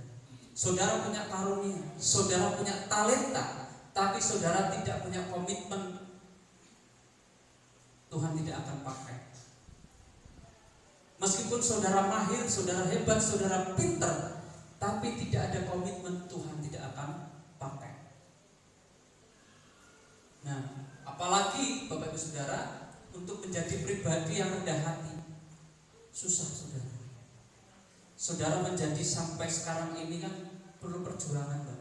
Saudara punya karunia, saudara punya talenta, tapi saudara tidak punya komitmen Tuhan tidak akan pakai. Meskipun saudara mahir, saudara hebat, saudara pintar, tapi tidak ada komitmen, Tuhan tidak akan pakai. Nah, apalagi Bapak Ibu Saudara, untuk menjadi pribadi yang rendah hati, susah saudara. Saudara menjadi sampai sekarang ini kan perlu perjuangan, Pak.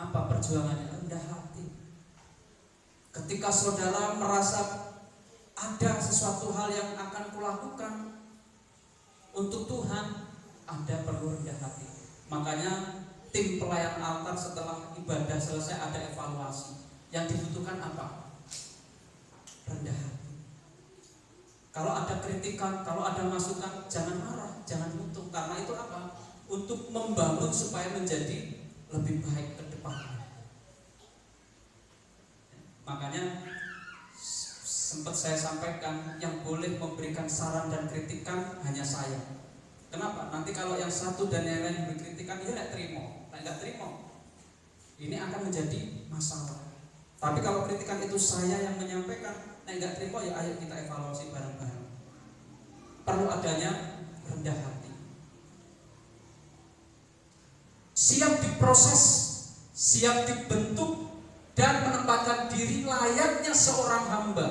Apa perjuangannya? Rendah hati. Ketika saudara merasa ada sesuatu hal yang akan kulakukan untuk Tuhan, Anda perlu rendah hati. Makanya tim pelayan altar setelah ibadah selesai ada evaluasi. Yang dibutuhkan apa? Rendah hati. Kalau ada kritikan, kalau ada masukan, jangan marah, jangan kutuk. Karena itu apa? Untuk membangun supaya menjadi lebih baik ke depan. Makanya sempat saya sampaikan, yang boleh memberikan saran dan kritikan hanya saya. Kenapa? Nanti kalau yang satu dan yang lain berkritikan, dia tidak terima. Tidak terima, ini akan menjadi masalah. Tapi kalau kritikan itu saya yang menyampaikan, tidak terima, ya ayo kita evaluasi bareng-bareng. Perlu adanya rendah hati. Siap diproses, siap dibentuk, dan menempatkan diri layaknya seorang hamba.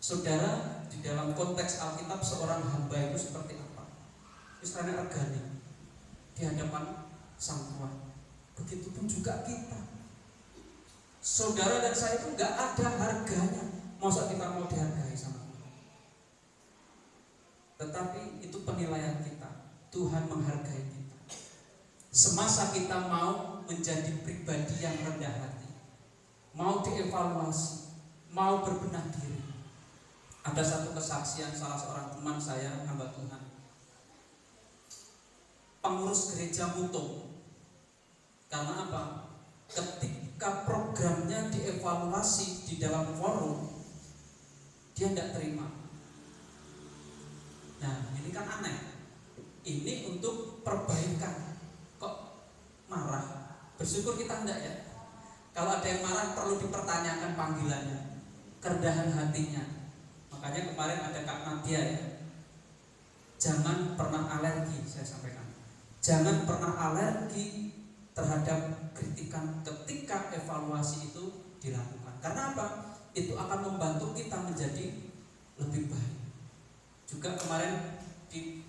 Saudara, di dalam konteks Alkitab seorang hamba itu seperti apa? Istilahnya regani di hadapan Sang Tuhan. Begitupun juga kita. Saudara dan saya itu nggak ada harganya. Masa kita mau dihargai sama Tuhan? Tetapi itu penilaian kita. Tuhan menghargai kita. Semasa kita mau menjadi pribadi yang rendah hati, mau dievaluasi, mau berbenah diri. Ada satu kesaksian salah seorang teman saya, hamba Tuhan, pengurus gereja Mutung. Karena apa? Ketika programnya dievaluasi di dalam forum, dia tidak terima. Nah, ini kan aneh. Ini untuk perbaikan. Kok marah? Bersyukur kita enggak ya. Kalau ada yang marah perlu dipertanyakan panggilannya, kerendahan hatinya. Makanya kemarin ada Kak Nadia ya. Jangan pernah alergi, saya sampaikan. Jangan pernah alergi terhadap kritikan ketika evaluasi itu dilakukan. Karena apa? Itu akan membantu kita menjadi lebih baik. Juga kemarin di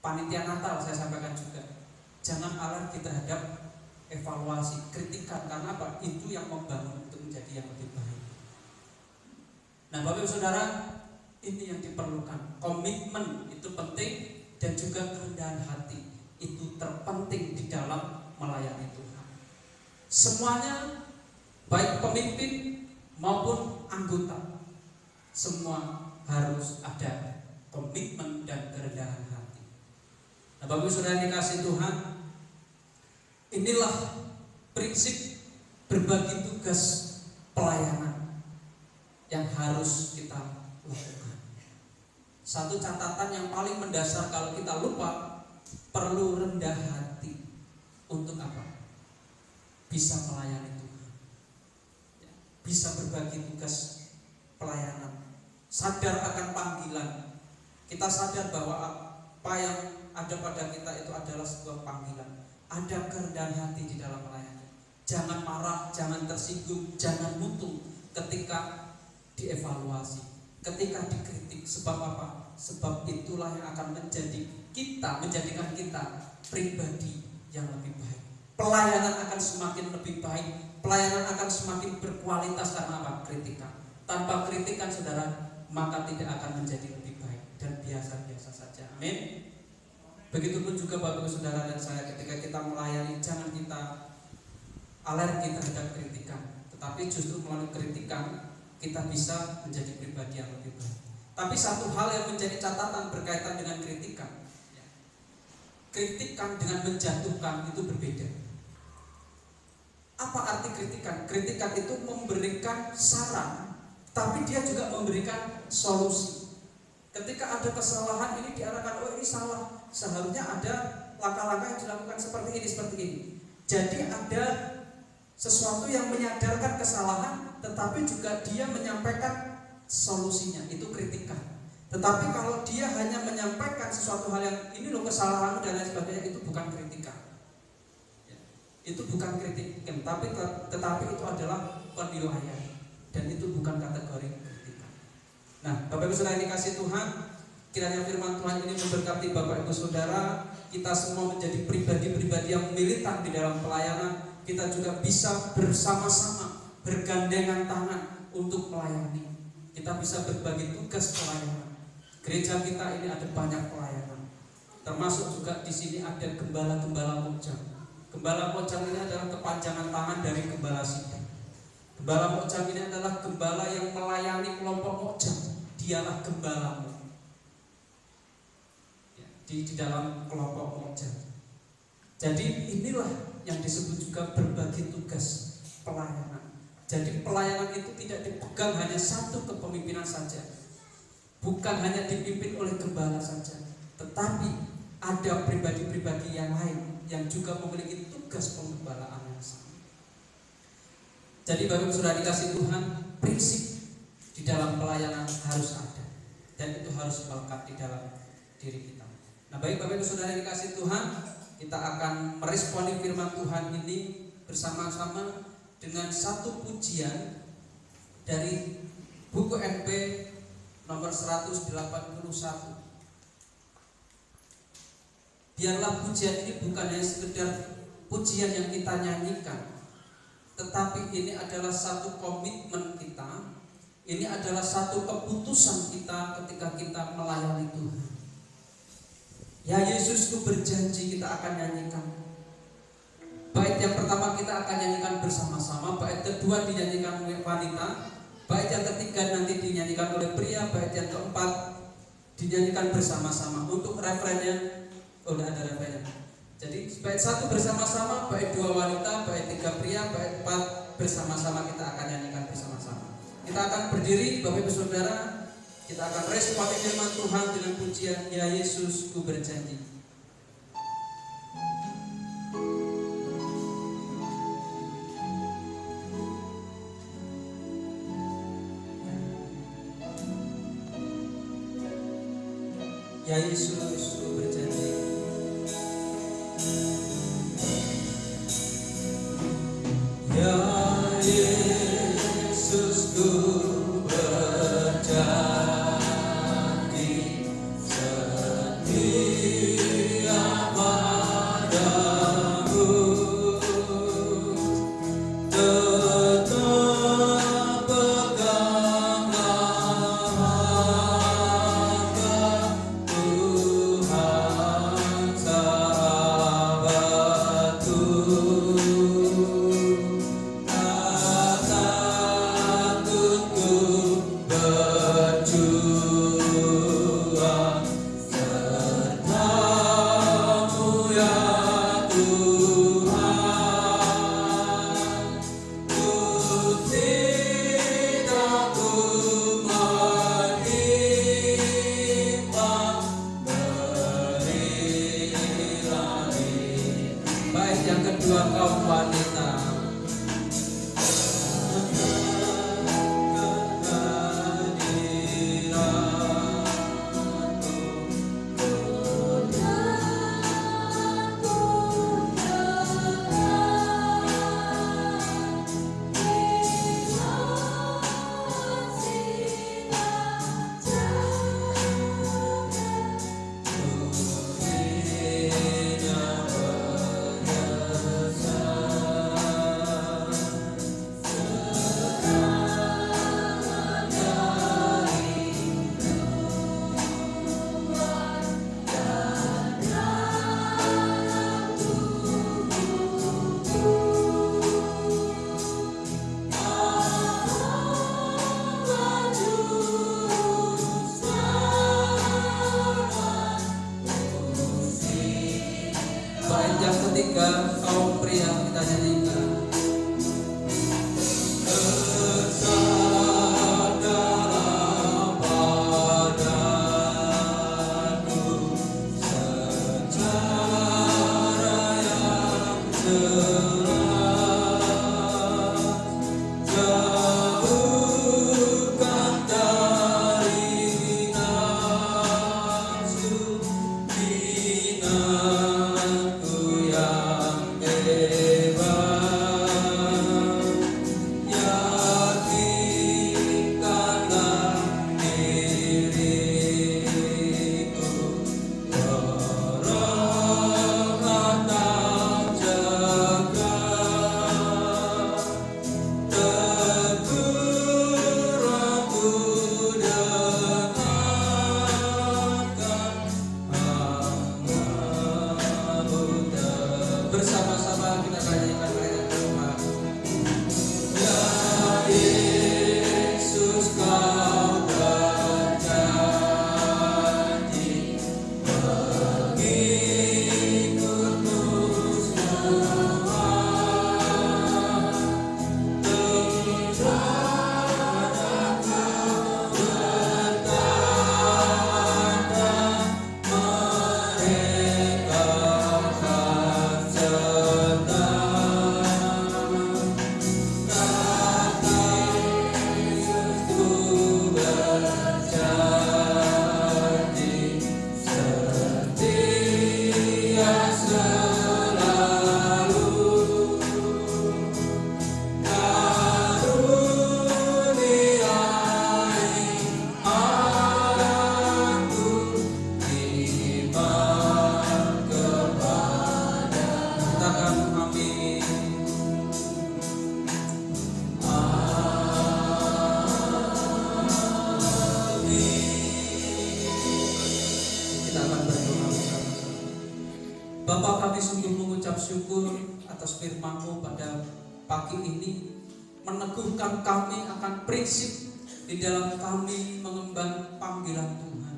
panitia Natal saya sampaikan juga, jangan alergi terhadap evaluasi, kritikan. Karena apa? Itu yang membangun untuk menjadi yang lebih baik. Nah, Bapak Ibu Saudara, ini yang diperlukan. Komitmen itu penting, dan juga kerendahan hati itu terpenting di dalam melayani Tuhan. Semuanya, baik pemimpin maupun anggota, semua harus ada komitmen dan kerendahan hati. Nah, Bapak Ibu Saudara dikasih Tuhan, inilah prinsip berbagi tugas pelayanan yang harus kita lakukan. Satu catatan yang paling mendasar kalau kita lupa, perlu rendah hati. Untuk apa? Bisa melayani Tuhan, bisa berbagi tugas pelayanan, sadar akan panggilan. Kita sadar bahwa apa yang ada pada kita itu adalah sebuah panggilan. Ada kerendahan hati di dalam melayani. Jangan marah, jangan tersinggung, jangan mutung ketika dievaluasi, ketika dikritik. Sebab apa? Sebab itulah yang akan menjadikan kita pribadi yang lebih baik. Pelayanan akan semakin lebih baik, pelayanan akan semakin berkualitas. Karena apa? Kritikan. Tanpa kritikan, saudara, maka tidak akan menjadi lebih baik dan biasa-biasa saja. Amin. Begitupun juga Bapak Ibu Saudara dan saya, ketika kita melayani, jangan kita alergi terhadap kritikan, tetapi justru melalui kritikan kita bisa menjadi pribadi yang lebih baik. Tapi satu hal yang menjadi catatan berkaitan dengan kritikan, kritikan dengan menjatuhkan itu berbeda. Apa arti kritikan? Kritikan itu memberikan saran, tapi dia juga memberikan solusi. Ketika ada kesalahan, ini diarahkan, oh ini salah, seharusnya ada langkah-langkah yang dilakukan seperti ini. Jadi ada sesuatu yang menyadarkan kesalahan, tetapi juga dia menyampaikan solusinya, itu kritikan. Tetapi kalau dia hanya menyampaikan sesuatu hal yang ini loh kesalahanmu dan lain sebagainya, itu bukan kritikan. Itu bukan kritikan, tetapi itu adalah penilaian, dan itu bukan kategori kritikan. Nah, Bapak Ibu Saudara yang dikasihi Tuhan, kiranya firman Tuhan ini memberkati Bapak Ibu Saudara, kita semua menjadi pribadi-pribadi yang militan di dalam pelayanan. Kita juga bisa bersama-sama bergandengan tangan untuk melayani. Kita bisa berbagi tugas pelayanan. Gereja kita ini ada banyak pelayanan, termasuk juga di sini ada gembala-gembala mojang. Gembala mojang ini adalah kepanjangan tangan dari gembala sidang. Gembala mojang ini adalah gembala yang melayani kelompok mojang. Dialah gembalamu di dalam kelompok mojang. Jadi inilah yang disebut juga berbagi tugas pelayanan. Jadi pelayanan itu tidak dipegang hanya satu kepemimpinan saja, bukan hanya dipimpin oleh gembala saja, tetapi ada pribadi-pribadi yang lain yang juga memiliki tugas penggembalaan yang sama. Jadi Bapak Ibu Saudara dikasih Tuhan, prinsip di dalam pelayanan harus ada, dan itu harus melekat di dalam diri kita. Nah, baik Bapak Ibu Saudara dikasih Tuhan, kita akan meresponi firman Tuhan ini bersama-sama dengan satu pujian dari buku NP nomor 181. Biarlah pujian ini bukan hanya sekedar pujian yang kita nyanyikan, tetapi ini adalah satu komitmen kita. Ini adalah satu keputusan kita ketika kita melayani Tuhan. Ya Yesusku berjanji, kita akan nyanyikan. Bait yang pertama kita akan nyanyikan bersama-sama, bait kedua dinyanyikan oleh wanita, bait yang ketiga nanti dinyanyikan oleh pria, bait yang keempat dinyanyikan bersama-sama. Untuk refrennya, udah ada refrennya. Jadi bait satu bersama-sama, bait dua wanita, bait tiga pria, bait empat bersama-sama kita akan nyanyikan bersama-sama. Kita akan berdiri, Bapak Ibu Saudara, kita akan responi firman Tuhan dengan pujian Ya Yesus ku berjanji. Ya Yesus ku berjanji. Ya Yesus ku berjanji, setia padamu, tetap peganglah hamba Tuhan. sungguh mengucap syukur atas firman-Mu pada pagi ini, meneguhkan kami akan prinsip di dalam kami mengemban panggilan Tuhan,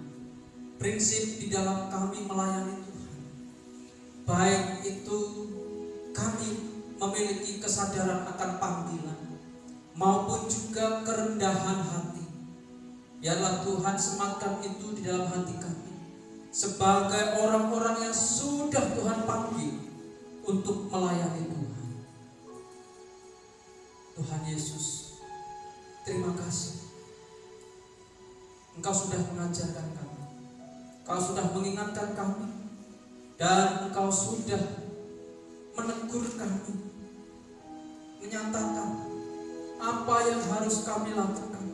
prinsip di dalam kami melayani Tuhan. Baik itu kami memiliki kesadaran akan panggilan maupun juga kerendahan hati. Biarlah Tuhan sematkan itu di dalam hati kami sebagai orang-orang yang sudah Tuhan panggil untuk melayani Tuhan. Tuhan Yesus, terima kasih. Engkau sudah mengajarkan kami, Engkau sudah mengingatkan kami, dan Engkau sudah menegur kami, menyatakan apa yang harus kami lakukan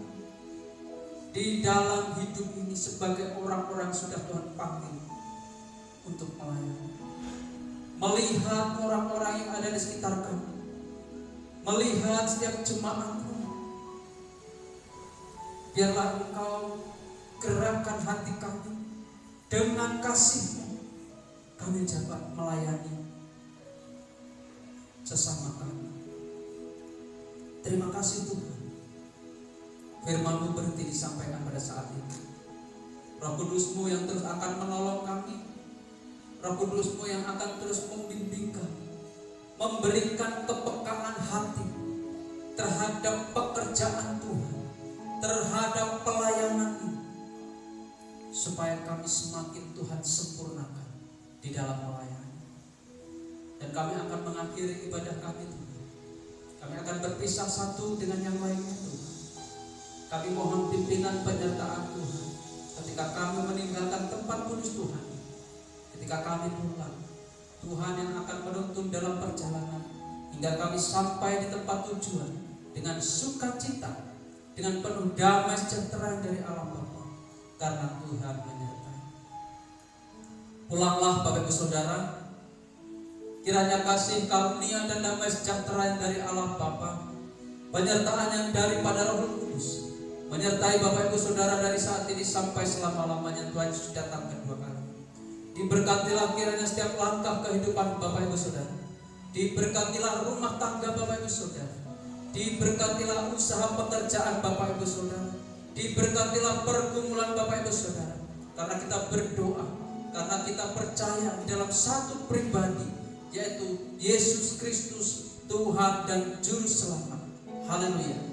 di dalam hidup ini sebagai orang-orang sudah Tuhan panggil untuk melayani. Melihat orang-orang yang ada di sekitar kami, melihat setiap jemaat, biarlah Engkau gerakkan hati kami dengan kasih-Mu, kami dapat melayani sesama kami. Terima kasih Tuhan, firman-Mu berhenti disampaikan pada saat ini. Roh Kudus-Mu yang terus akan menolong kami, Roh Kudus-Mu yang akan terus membimbing kami, memberikan kepekaan hati terhadap pekerjaan Tuhan, terhadap pelayanan-Mu, supaya kami semakin Tuhan sempurnakan di dalam melayani. Dan kami akan mengakhiri ibadah kami Tuhan. Kami akan berpisah satu dengan yang lainnya Tuhan. Kami mohon pimpinan penyertaan Tuhan ketika kami meninggalkan tempat kudus Tuhan, ketika kami pulang, Tuhan yang akan menuntun dalam perjalanan hingga kami sampai di tempat tujuan dengan sukacita, dengan penuh damai sejahtera dari Allah Bapa, karena Tuhan menyertai. Pulanglah Bapak Ibu Saudara, kiranya kasih karunia dan damai sejahtera dari Allah Bapa, penyertaan yang daripada Roh Kudus menyertai Bapak Ibu Saudara dari saat ini sampai selama-lamanya. Tuhan Yesus datang kedua kali. Diberkatilah kiranya setiap langkah kehidupan Bapak Ibu Saudara. Diberkatilah rumah tangga Bapak Ibu Saudara. Diberkatilah usaha pekerjaan Bapak Ibu Saudara. Diberkatilah pergumulan Bapak Ibu Saudara. Karena kita berdoa, karena kita percaya di dalam satu pribadi, yaitu Yesus Kristus, Tuhan dan Juru Selamat. Haleluya.